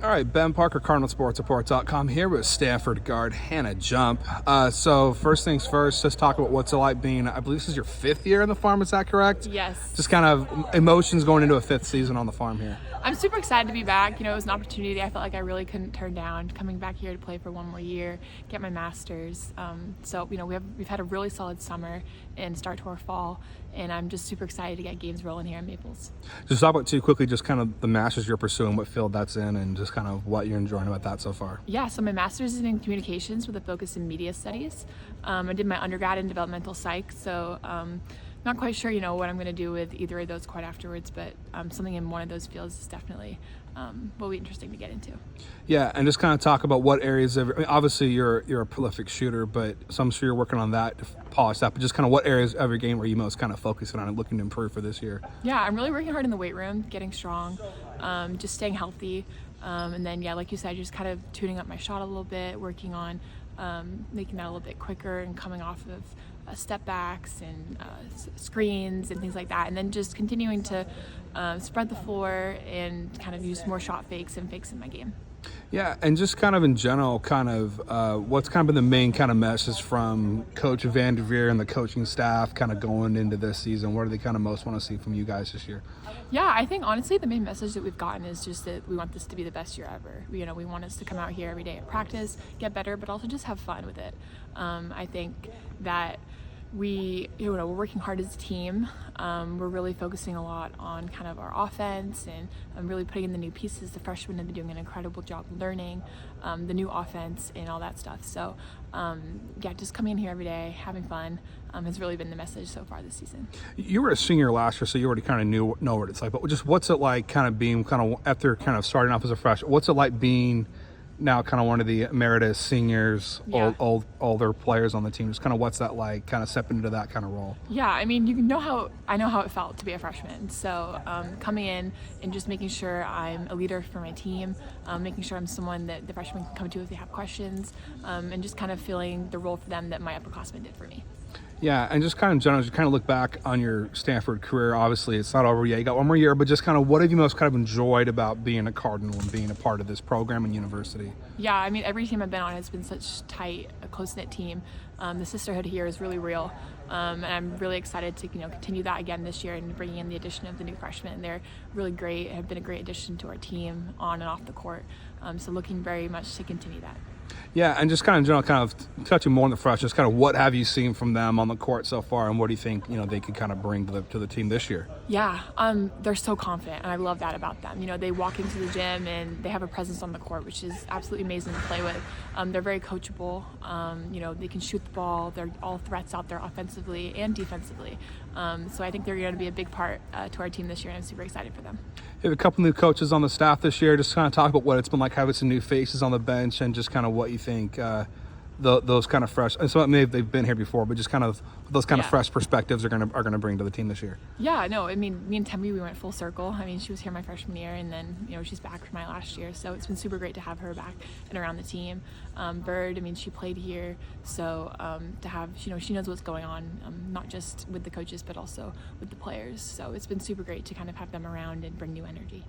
All right, Ben Parker, CardinalSportsReport.com here with Stanford guard Hannah Jump. So first things first, let's talk about what's it like being, I believe this is your fifth year in the farm, is that correct? Yes. Just kind of emotions going into a fifth season on the farm here. I'm super excited to be back. It was an opportunity I felt like I really couldn't turn down, coming back here to play for one more year, get my master's. We've had a really solid summer and start to our fall, and I'm just super excited to get games rolling here in Maples. Just talk about too quickly, just kind of the master's you're pursuing, what field that's in, and just kind of what you're enjoying about that so far. Yeah, so my master's is in communications with a focus in media studies. I did my undergrad in developmental psych, so not quite sure, what I'm going to do with either of those quite afterwards, but something in one of those fields is definitely will be interesting to get into. Yeah, and just kind of talk about what areas of, obviously you're a prolific shooter, but so I'm sure you're working on that to polish that, but just kind of what areas of your game are you most kind of focusing on and looking to improve for this year? Yeah, I'm really working hard in the weight room, getting strong, just staying healthy, and then, like you said, just kind of tuning up my shot a little bit, working on making that a little bit quicker and coming off of step backs and screens and things like that, and then just continuing to spread the floor and kind of use more shot fakes and fakes in my game. Yeah, and just kind of in general, kind of what's kind of been the main kind of message from Coach Van Devere and the coaching staff kind of going into this season? What do they kind of most want to see from you guys this year? Yeah, I think honestly the main message that we've gotten is just that we want this to be the best year ever. We want us to come out here every day at practice, get better, but also just have fun with it. I think that we're working hard as a team. We're really focusing a lot on kind of our offense and really putting in the new pieces. The freshmen have been doing an incredible job learning the new offense and all that stuff. So just coming in here every day, having fun has really been the message so far this season. You were a senior last year, so you already kind of know what it's like. But just what's it like kind of being kind of after kind of starting off as a freshman? What's it like being now kind of one of the emeritus seniors, older players on the team? Just kind of what's that like, kind of stepping into that kind of role? Yeah, I mean, I know how it felt to be a freshman. So coming in and just making sure I'm a leader for my team, making sure I'm someone that the freshmen can come to if they have questions, and just kind of feeling the role for them that my upperclassmen did for me. Yeah, and just kind of in general, as you kind of look back on your Stanford career, obviously it's not over yet. You got one more year, but just kind of what have you most kind of enjoyed about being a Cardinal and being a part of this program and university? Yeah, I mean, every team I've been on has been such tight, a close-knit team. The sisterhood here is really real, and I'm really excited to continue that again this year and bringing in the addition of the new freshmen. They're really great, have been a great addition to our team on and off the court, so looking very much to continue that. Yeah, and just kind of in general, kind of touching more on the freshmen, just kind of what have you seen from them on the court so far, and what do you think they could kind of bring to the team this year? Yeah, they're so confident, and I love that about them. They walk into the gym and they have a presence on the court, which is absolutely amazing to play with. They're very coachable. They can shoot the ball. They're all threats out there offensively and defensively. So I think they're going to be a big part to our team this year, and I'm super excited for them. You have a couple new coaches on the staff this year. Just kind of talk about what it's been like having some new faces on the bench and just kind of what you think those kind of fresh, and so maybe they've been here before, but just kind of those kind of fresh perspectives are gonna bring to the team this year. Yeah, no, I mean, me and Temby, we went full circle. I mean, she was here my freshman year, and then she's back for my last year, so it's been super great to have her back and around the team. Bird, I mean, she played here, so to have she knows what's going on, not just with the coaches but also with the players. So it's been super great to kind of have them around and bring new energy.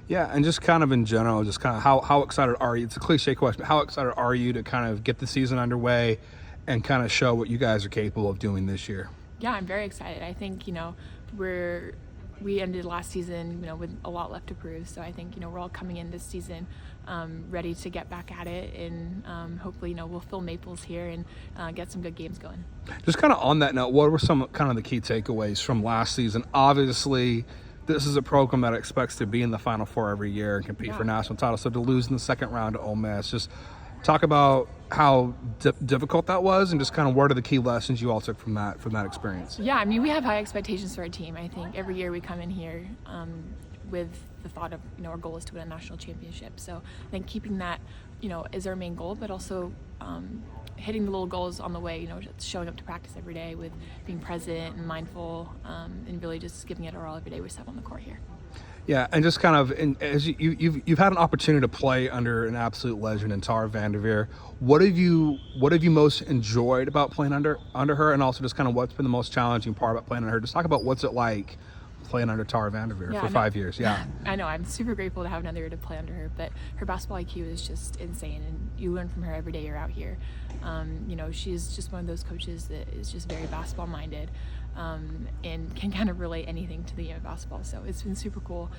Yeah, and just kind of in general, just kind of how excited are you? It's a cliche question, but how excited are you to kind of get the season underway and kind of show what you guys are capable of doing this year? Yeah, I'm very excited. I think, we ended last season, with a lot left to prove. So I think, we're all coming in this season ready to get back at it, and hopefully, we'll fill Maples here and get some good games going. Just kind of on that note, what were some kind of the key takeaways from last season? Obviously, this is a program that expects to be in the Final Four every year and compete for national titles. So to lose in the second round to Ole Miss, just talk about how difficult that was, and just kind of what are the key lessons you all took from that experience? Yeah, I mean, we have high expectations for our team. I think every year we come in here with the thought of our goal is to win a national championship. So I think keeping that is our main goal, but also hitting the little goals on the way, showing up to practice every day with being present and mindful, and really just giving it our all every day we step on the court here. Yeah, and just kind of, as you've had an opportunity to play under an absolute legend in Tara Van Devere. What have you most enjoyed about playing under her, and also just kind of what's been the most challenging part about playing under her? Just talk about what's it like playing under Tara Vanderveer Yeah, for I know. 5 years. Yeah. I know. I'm super grateful to have another year to play under her, but her basketball IQ is just insane, and you learn from her every day you're out here. She's just one of those coaches that is just very basketball minded, and can kind of relate anything to the game of basketball. So it's been super cool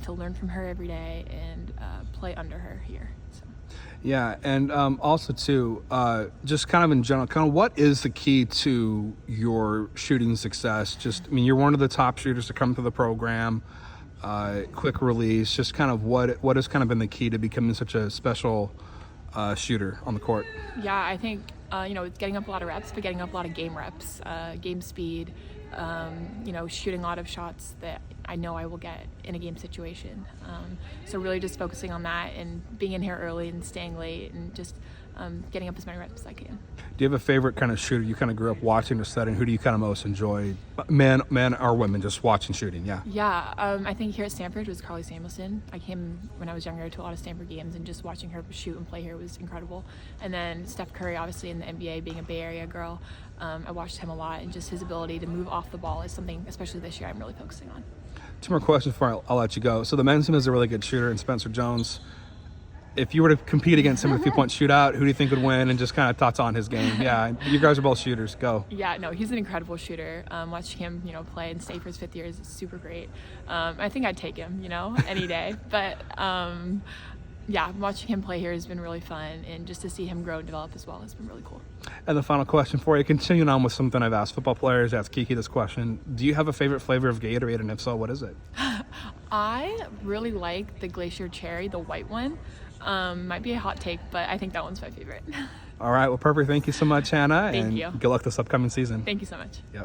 to learn from her every day and play under her here. So. Yeah, and also too, just kind of in general, kind of what is the key to your shooting success? You're one of the top shooters to come through the program. Quick release, just kind of what has kind of been the key to becoming such a special shooter on the court? Yeah, I think it's getting up a lot of reps, but getting up a lot of game reps, game speed. Shooting a lot of shots that I know I will get in a game situation. So really just focusing on that and being in here early and staying late and just getting up as many reps as I can. Do you have a favorite kind of shooter you kind of grew up watching or studying? Who do you kind of most enjoy, men or women, just watching shooting? Yeah. Yeah, I think here at Stanford was Carly Samuelson. I came when I was younger to a lot of Stanford games, and just watching her shoot and play here was incredible. And then Steph Curry, obviously in the NBA, being a Bay Area girl, I watched him a lot, and just his ability to move off the ball is something, especially this year, I'm really focusing on. Two more questions before I'll let you go. So the men's team is a really good shooter in Spencer Jones. If you were to compete against him in a 3-point shootout, who do you think would win? And just kind of thoughts on his game. Yeah, you guys are both shooters. Go. Yeah, no, he's an incredible shooter. Watching him, play and stay for his 5th year is super great. I think I'd take him, any day. But watching him play here has been really fun, and just to see him grow and develop as well has been really cool. And the final question for you, continuing on with something I've asked football players, asked Kiki this question. Do you have a favorite flavor of Gatorade, and if so, what is it? I really like the Glacier Cherry, the white one. Might be a hot take, but I think that one's my favorite. All right, well, perfect. Thank you so much, Hannah. Thank you. Good luck this upcoming season. Thank you so much. Yep.